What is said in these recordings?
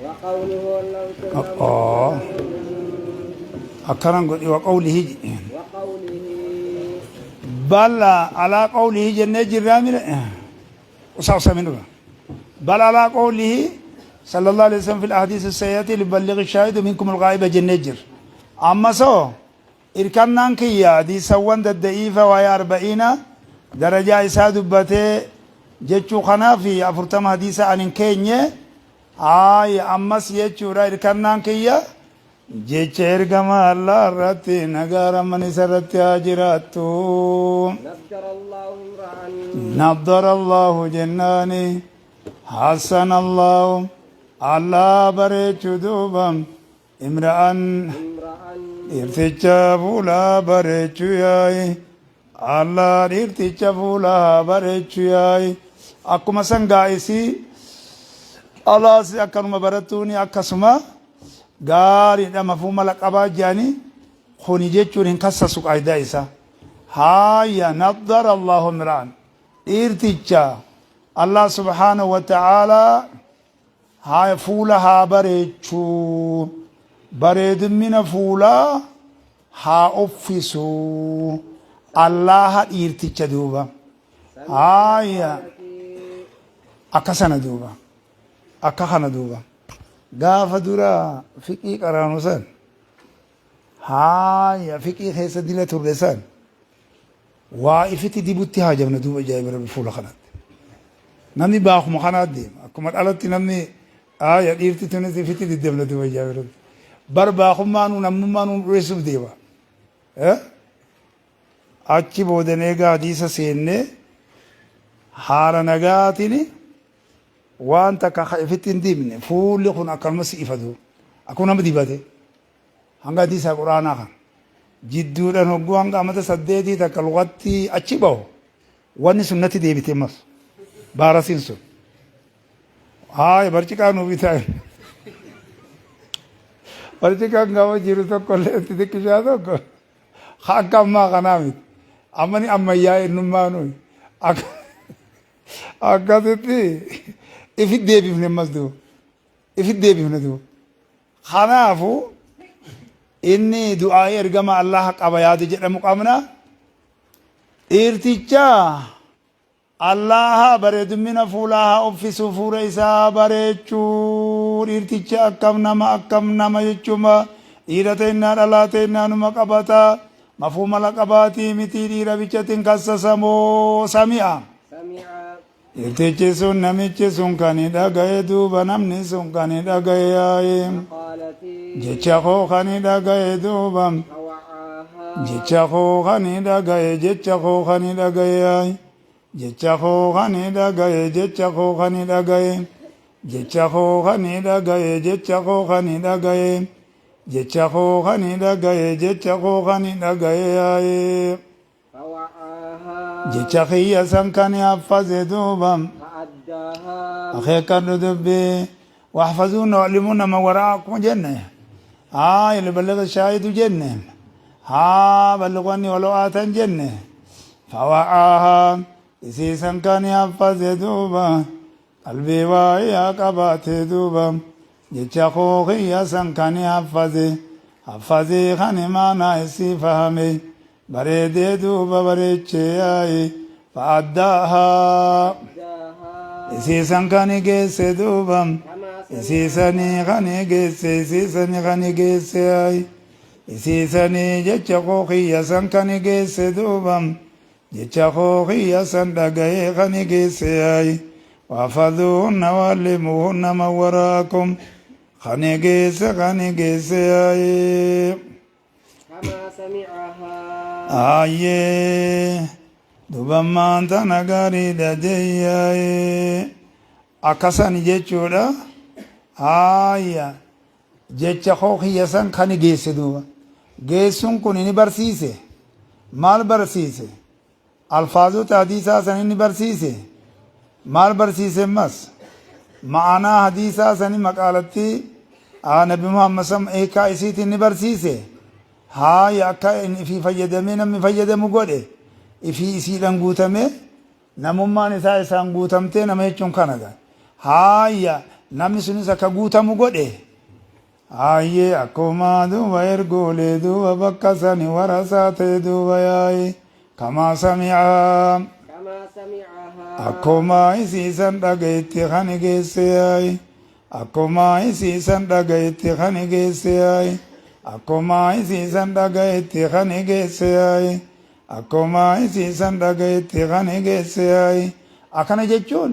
وقوله الله آه أكرم وقوله وقوله بل على قوله جنة جرامي وسعصى منه بل على قوله صلى الله عليه وسلم في الأحاديث السيئة لبلغ الشاهد منكم الغائب جنة جر أما سو إركانان كيا دي سوان الضعيفة وهي 40 درجة إساد بته جتشو خنا في أفرتم حديثة عن كينيا أما سيجتشو را إركانان كيا جتش إركما الله رتي نغار من سرتي أجراتو نذكر الله امرأ نضر الله جناني حسن الله الله بريچ دوبم امرأن ارتجا فولا بريچ ياي الله ارتجا فولا بريچ ياي akkuma san gaa'isi alaas akkanuma barattuuni akkasuma gaariidha mafhuma laqabaa jedhani kuni jechuun hin kassasu qaayidaa isa haaya naddara allahu imra'an dhiirticha Allah subhanahu wa ta'ala haa fuula haa bareechuu bareedumina fuula haa uffisu Allah dhiirticha duuba haaya akka sana duuba akka kana duuba gaafa dura fiqii qaraanu san haaya fiqii keessa dila turre san waa ifiti dibutti haajamna duuba ajaa'iba rabbi fuula kanatti namni baakuma kanaa deema akkuma dhalatti namni aaya dhiirti tunis ifiti diddemna duuba ajaa'iba rabbi bar baakummaanu namnummaanu dhureessuuf deema achi boodan eegaa hadiisa seenne haala nagaatini waan takka ifitti hin dibne fuulli kun akkanuma si ifatu akkuma nama dibate hanga hadiisa quraanaa kan jidduudhaan hogguu hanga amata 8 takka lugatti achi bahu wanni sunnatti deebite mas baarasiin sun haaya barciqaa nuu bitaa barciqaan gama jiru tokko illee itti xiqqishaa tokko akka ammaa kanaa miti ammani ammayyaa ennummaa nuyi akkasitti ifit deebifne mas duuba ifit deebifne duuba kanaafu inni du'aa'ii ergama Allah qaba yaade jedhamu qabna dhiirticha Allah bareedumina fuulaa uffisu fuula isaa bareechuu dhiirticha akkam nama jechuma dhiira ta'inaa dhalaa ta'inaa numa qabata mafhuma laqabaatii miti dhiira bichatiin kassasamoo sami'a dhiirtichi sun namichi sun kan dhagaye duuba namni sun kan dhagaye jecha koo kan dhagaye duuba jecha koo kan dhagaye jecha koo kan dhagaye jecha koo kan dhagaye jecha koo kan dhagaye jecha koo kan dhagaye jecha koo kan dhagaye jecha koo kan dhagaye jecha koo kan dhagaye jecha kiyya san kan haffaze duuba akeekan dubbi واحفظون وعلمون ما وراءكم جنة اللي بلغ الشاهد جنة بلغني ولو آتن جنة فوعاها إسيسا كان يحفظ دوبا قلبي ويا قبات دوبا جيتشا خوخي يسن كان حفظي خاني ما نايسي فهمي بريد دوبا بريتشي فأداها إسيسا كان جيس دوبا إسيساني خاني جيس إسيساني خاني جيس إسيساني جيتشا خوخي يسن كان جيس دوبا جيتشا خوخي يسن دقاي خاني جيس وحفظوهن وعلموهن ما وراءكم خاني جيس كما سمعها دوبا ما أنت نغاري ددي أكساني جيتشودا jecha hooqiyyasan kan geesse duuba geessuun kun inni barsiise maal barsiise alfaazota hadiisaa san inni barsiise maal barsiise mas ma'anaa hadiisaa sani maqaalatti nabi muhammad sam eekaa isiiti inni barsiise haaya akka ifi fayyadamee namni fayyadamu godhe ifi isiidhan guutame namummaan isaa isaan guutamtee nama jechuun kanadha haaya namni sunis akka guutamu godhe hayyee akkuma duuba ergoolee duuba bakka sani warasaa ta'e duuba yaa'i kamaa sami'aa كما سمعها akkuma isiisan dhagayetti kan geesse yaa'i akkuma isiisan dhagayetti kan geesse yaa'i akkuma isiisan dhagayetti kan geesse yaa'i akkuma isiisan dhagayetti kan geesse yaa'i akkana jechuun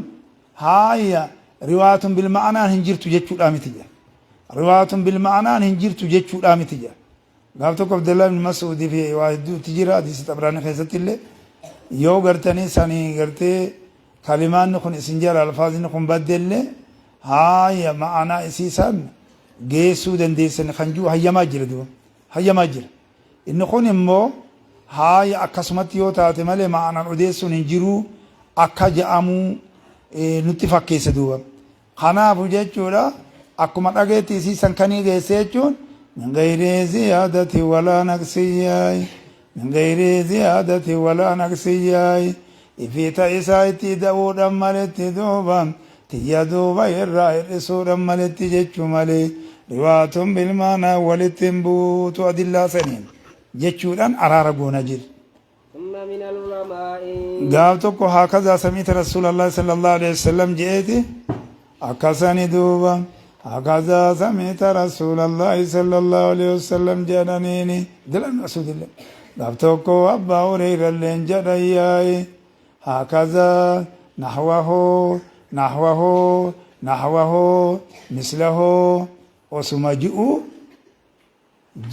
haayya riwaayatun bil ma'anaan hin jirtu jechuudha miti jedha riwaayatun bil ma'anaan hin jirtu jechuudha miti jedha gaaf tokko Abdullah ibn Mas'ud fi waa hedduutti jira hadiisa Tabraanii keessatti illee yoo gartanii sanii gartee kalimaan kun isin jara alfaazni kun baddelle haayya ma'anaa isiisan geessuu dandeessan kan jiru hayyamaa jira duuba hayyamaa jira inni kun immoo haayya akkasumatti yoo taate malee ma'anaan odeessuun hin jiru akka ja'amuu nutti fakkeessa duuba kanaafu jechuudha akkuma dhageetti isiisan kanii geesse jechuun min gayri ziyaadati walaa naqsiyyaay min gayri ziyaadati walaa naqsiyyaay ifiita isaa itti da'uudhaan maletti duuba tiyya duuba irraa hir'isuudhaan maletti jechuu malee riwaayatun bilmaanaa walitti hin buutu adillaa saniin jechuudhaan araara goona jira ثم من العلماء gaaf tokko hakaza samiita rasuulallahi sallallahu alaihi wasallam je'eeti akkasani duuba hakaza samiita rasuulallahi sallallahu alaihi wasallam jedhaniini dilan rasuulillah gaaf tokko abbaa hureyrailleen jedhan yaa'i hakaza nahwahu nahwahu nahwahu mislahu osuma ji'u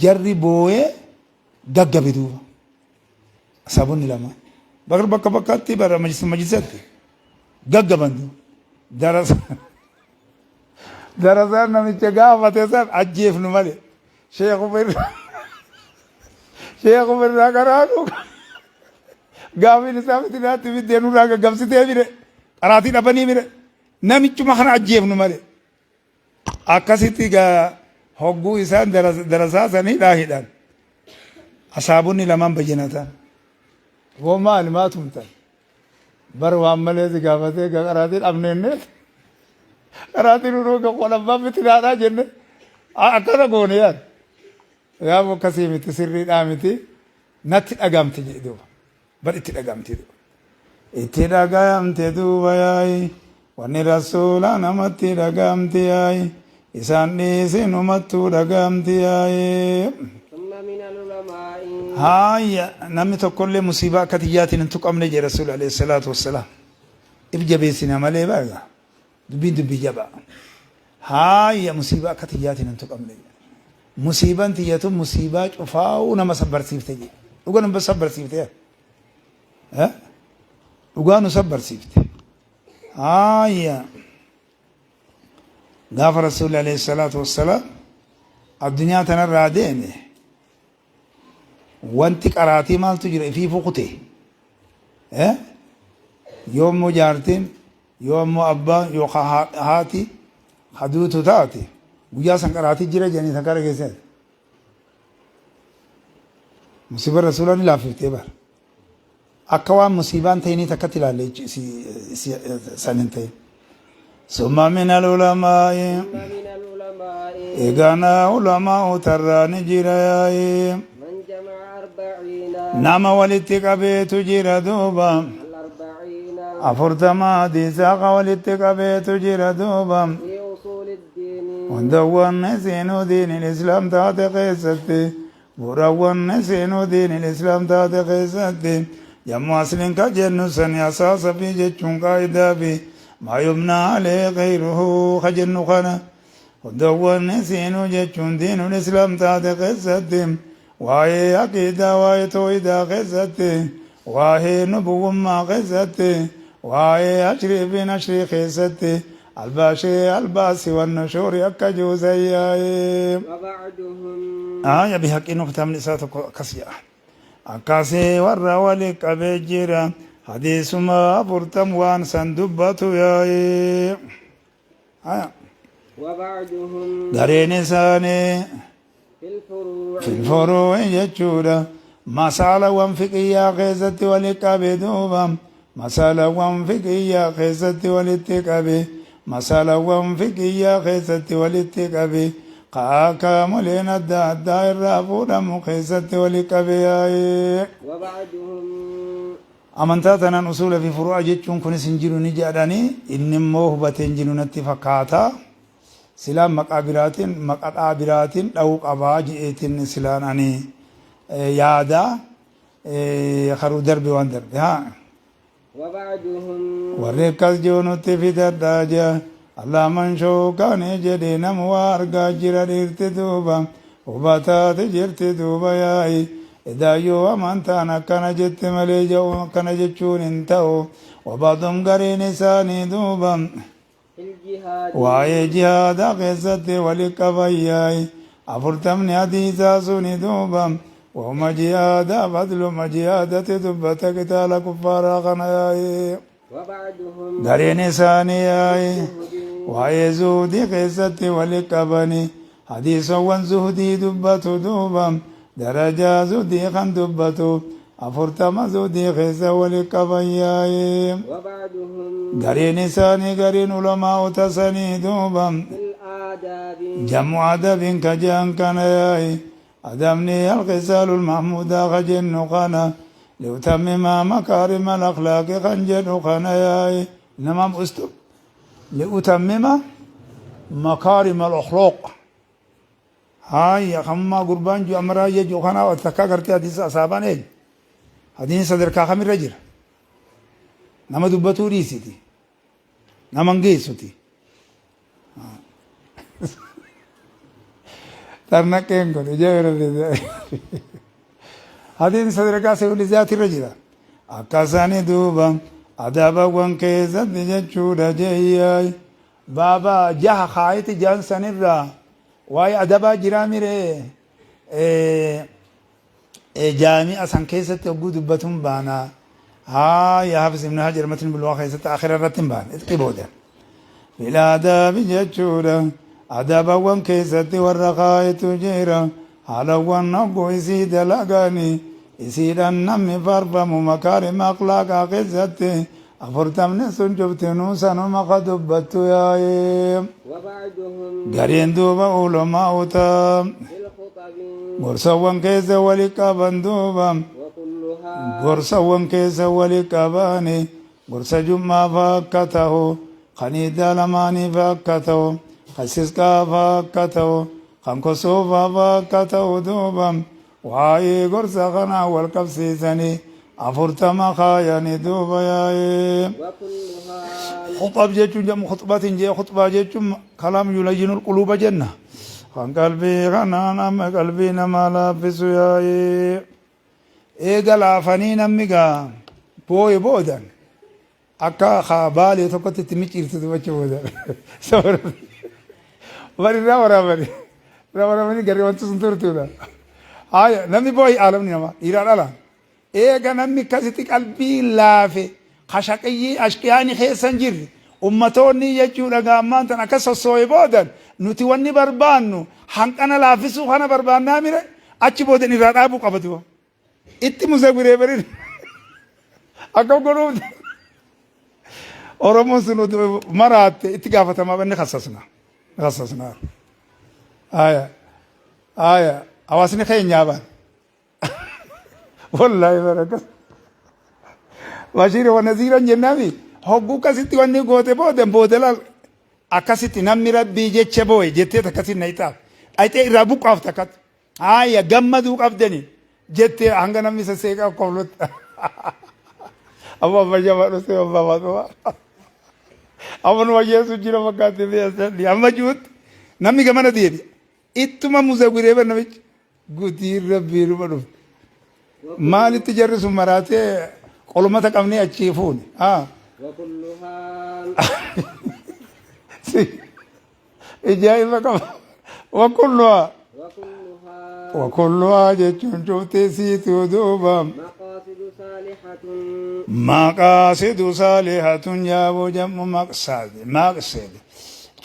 jarri boo'ee gaggabe duuba sabuni lama bakar bakka bakkatti bara majlisatti gaggaban darasaan namicha gaafate san ajjeefnu male sheekhu birraa qaraanu gaafin isaa fitinaatti biddeenurraa gaggabsitee mire qaraatii dhabanii mire namichuma kana ajjeefnu male akkasitti gaa hogguu isaan darasaa sanii dhaahidhaan asaabonni lamaan bayyanataan wama almaatum tan bar waan malee si gaafatee ga qaraatii dhabneenne qaraatii nuruu ga qolabbaa fitinaadhaa jenne akkana goone yaa akkasii miti sirriidhaa miti natti dhagamte jedhe duuba bar itti dhagamte duuba itti dhagamte duuba yaa'i wanni rasuulaa namatti dhagamte yaa'i isaan dhiisi numattuu dhagamte yaa'i ثم من العلماء haayya namni tokkollee musiibaa akka tiyyaatiin hin tuqamne jedhe rasuul alayhi salaatu wassalaam if jabeessina malee baga dubbiin dubbii jabaa haayya musiibaa akka tiyyaatiin hin tuqamne musiibaan tiyyatun musiibaa cufaa'uu nama sabbarsiifte jedhe dhugaa nama sabbarsiifte dhugaa nu sabbarsiifte haayya gaafa rasuul alayhi salaatu wassalaam addunyaa tanarraa deeme wanti qaraatii maaltu jira ifii fuqute yoommoo jaartiin yoommoo abbaa yookaan haati haduutu taate guyyaa san qaraatii jira jedhanii san qara keessatti musiiba rasuulaan laafiftee bara akka waan musiibaan ta'inii takkatti ilaalle san hin ta'in summa min al-ulamaa'i من العلماء eeganaa ulamaa tarraa ni jira yaa'ee من جمع 40 nama walitti qabeetu jira duuba الأربعين afurtama hadiisaa walitti qabeetu jira duuba في أصول الدين hundawwan seenuu diinil islaam taate keessatti bu'uurawwan seenuu diinil islaam taate keessatti yommuu asliin ka jennu sani asaasa fi jechuun qaayidaa fi maa yumnaa alee gayruhu ka jennu kana hundawwan seenuu jechuun diinul islaam taate keessatti waa'ee aqiidaa waa'ee tooyidaa keessatti waa'ee nubuwwummaa keessatti waa'ee ashrii fi nashrii keessatti albaashee albaasi wannushuuri akka juusayyaaye وبعدهم aaya bihaqqii nuktamni isaa tokko akkas jedha akkasii warra wali qabee jira hadiisuma afurtam waan san dubbatu yaaye aya وبعدهم gareen isaanii في الفروع filfuruu'i jechuudha masaalawwan fiqiyyaa keessatti wali qabe duuba masaalawwan fiqiyyaa keessatti walitti qabe masalawwan fiqiyyaa keessatti walitti qabe qaamoleen adda addaa irraa fuudhamu keessatti walitti qabe yaa'ee وبعدهم amantaa tanaan usuula fi furu'a jechuun kunis hin jiru ni jedhanii inni immoo hubatee hin jiru natti fakkaata silaan maqaa biraatiin dha'uu qabaa je'eetiin silaan ani yaada karuu darbe waan darbe haa وبعدهم warri akkas jiru nutti fidadhaa jea Allah man shookaane jedhe nama waa argaa jira dhiirti duuba hubataate jirti duuba yaa'i idaayyoo amantaan akkana jette malee jedhu akkana jechuun hin ta'u wabaadum gariin isaanii duuba في الجهاد waa'ee jihaadaa keessatti wali qaban yaa'i afurtamni hadiisaa suni duuba wahuma jihaadaa fadluma jihaadatti dubbata kitaala kuffaaraa kana yaa'i وبعدهم gariin isaanii yaa'i waa'ee zuhudii keessatti wali qabani hadiisawwan zuhudii dubbatu duuba darajaa zuhudii kan dubbatu afurtama zuhudii keessa wali qaban yaa'i وبعدهم gariin isaanii gariin ulamaa'ota sanii duuba في الآداب jamu adabin ka jehan kana yaa'i adabni alqisaalul mahmuudaa ka jennu kana liutammima makaarima alakhlaaqi kan jedhu kana yaa'i namam ustub لأتمم مكارم الأخلاق هاي خما قربان جو أمرا يجو خنا وتكا کرتے حدیث أصحابان ہے حدیث صدر کا خمیر رجر نما دبتو ریسی تھی نمانگیسو تھی ترنکیں کو جائے رضی حدیث صدر کا سیولی ذاتی رجر اکاسانی دوبا adabawwan keessatti jechuudha jeeyyaay baaba jaha kaayiti jaan sanirraa waa'ee adabaa jiraa miree jaami'a san keessatti hogguu dubbatuun baana yaa hafiz ibn hajar matni bulwaa keessatti akhira irratti hin baane itti booda bila adaabi jechuudha adabawwan keessatti warra kaayitu jira haalawwan hogguu isii dalaganii isiidhaan namni farfamu makaarima akhlaaqaa keessatti afurtamni sun cuftinuu sanuma ka dubbattu yaa'ee وبعدهم gariin duuba ulamaa'uta في الخطب gorsawwan keessa wali qaban duuba وكلها gorsawwan keessa wali qabani gorsa jummaa fa akka ta'u kan idaa lamaanii fa akka ta'u kan sisqaa fa akka ta'u kan kosoofaa fa akka ta'u duuba waa'ee gorsa kanaa wal qabsiisanii afurtama kaayanii duuba yaa'ee وكلها خطب jechuun jamu khutbatiin jee khutbaa jechuun kalaam yulayyinul quluuba jenna kan qalbii kanaa nama qalbii namaa laaffisu yaa'ee eega laafanii namni gaa booye boodan akka baalee tokkotti itti micciirtu dubacha boodan walirraa waraabanii garee wanti sun turtuudha haya namni booyi aalamni namaa dhiiraa dhalaan eega namni akkasitti qalbii laafe kashaqayyii ashqiyaani keessan jirri ummatoonni jechuudha gaammaan tan akka sossooye boodan nuti wanni barbaannu hanqana laafisuu kana barbaannaa mire achi boodan irraa dhaabuu qabatu itti musawwiree barin akka godhuuf oromoon sun maraatte itti gaafatamaa banni kassasnaa haya hawaasni keenyaa baan wallahi barakas washiira wanaziiran jennaami hogguu akkasitti wanni goote boodela akkasitti namni rabbii jecha booye jettee akkasitti nayitaaf dhayxee irraa buqqaaf takkat haya gammaduu qabdani jettee hanga namni sasseeqaa qoflutti amma fayyama dhusee amma maatuma amma nu wayyeessu jira fakkaatti beessadhi amma juutti namni gamana deebi ittuma musawwiree bar namichi guutiin rabbii dhuma dhufte maalitti jarri sun maraatee qolmata qabnee achii fuune وكلها ijaa'iba qaba wakulluhaa وكلها wakulluhaa jechuun cuftee siituu duuba مقاصد صالحة maqaasidu saalihatun yaaboo jam'u maqsad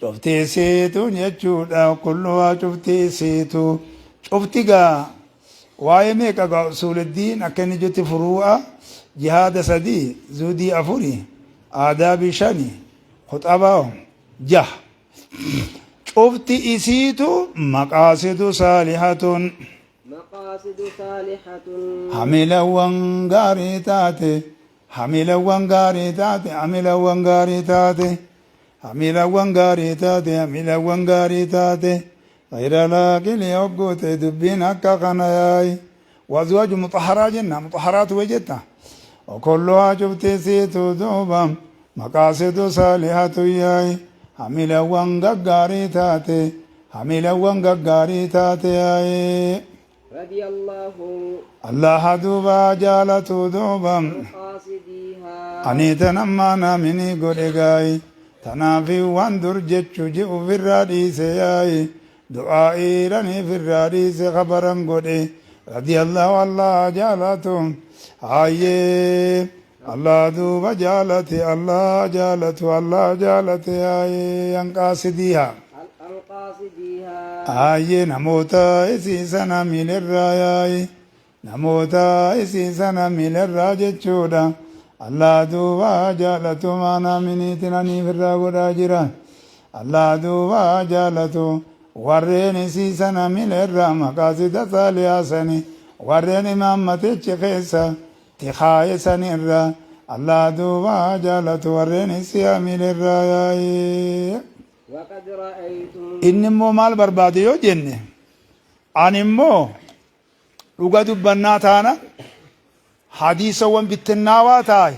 cuftee siituu jechuudha kulluhaa cuftee siituu cufti gaa waa'ee meeqa gaa usuuliddiin akka inni jetti furuu'a jihaada sadii zuudii afuri aadaabii shani khuxabaa جه شفت إسيتو مقاصد صالحة مقاصد صالحة حملا وانغاري تاتي حملا وانغاري تاتي حملا وانغاري تاتي حملا وانغاري تاتي حملا وانغاري تاتي غير لاقل يوقوت دبين أكا خناياي وأزواج مطهرات جنة مطهرات وجدنا وكلها شفت سيتو دوبا مقاصد صالحة ياي حملا وانغاري تاتي حملا وانغاري تاتي ياي رضي الله الله دوبا جالتو دوبا عن قاصديها أني تنمانا مني قرقاي تنافي واندر جتشو جئو في الراديس ياي دعائي رني في الراديس خبرا قري رضي الله الله جالتو هاي الله دوبا جالتي الله جالتو الله جالتي هاي أنقاصديها القاصديها Aayye namoota isii sana miilarraa yaaye namoota isii sana miilarraa jechuudha. Allah duuba jaalatu maanaa miniitiin aniif irraa godhaa jira. Allah duuba jaalatu warreen isii sana miilarraa maqaasida saaliyaasani warreen imaammatichi keessa tikaaye sanirraa Allah duuba jaalatu warreen isii miilarraa yaaye. وقد رأيتم inni immoo maal barbaade yoo jenne ani immoo dhuga dubbannaa taana hadiisawwan bittinnaawaa taa'e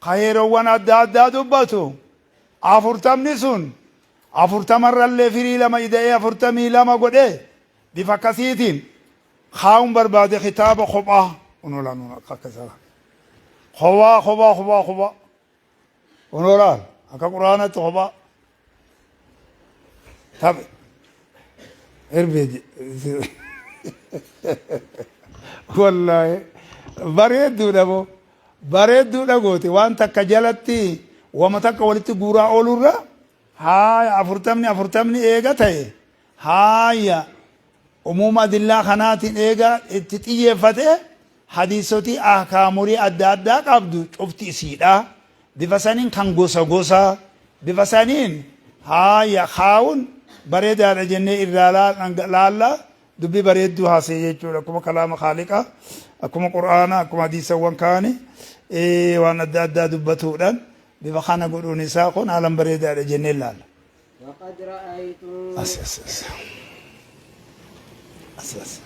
kaheerowwan adda addaa dubbatu afurtamni sun afurtamarrallee firii lama ida'ee 42 godhe bifa akkasiitiin kaa'uun barbaade kitaaba kophaa unolaan akkasa kophaa unolaan akka quraanatti kophaa طب اربي والله بريدو دبو بريدو دغوتي وانت كجلتي وما تك ولتي غورا اولورا هاي افرتمني ايغا تاي هاي عموما دلا خنات ايغا اتتيه فتح حديثتي احكاموري ادادا قبدو شفتي سيدا بفسانين كان غوسا بفسانين هاي خاون bareedaadha jennee irraa laalla dubbii bareedduu haasee jechuudha akkuma kalaama khaaliqa akkuma qur'aana akkuma hadiisawwan kaani waan adda addaa dubbatuudhaan bifa kana godhuun isaa kun haalan bareedaadha jennee laalla. وقد رأيتم As.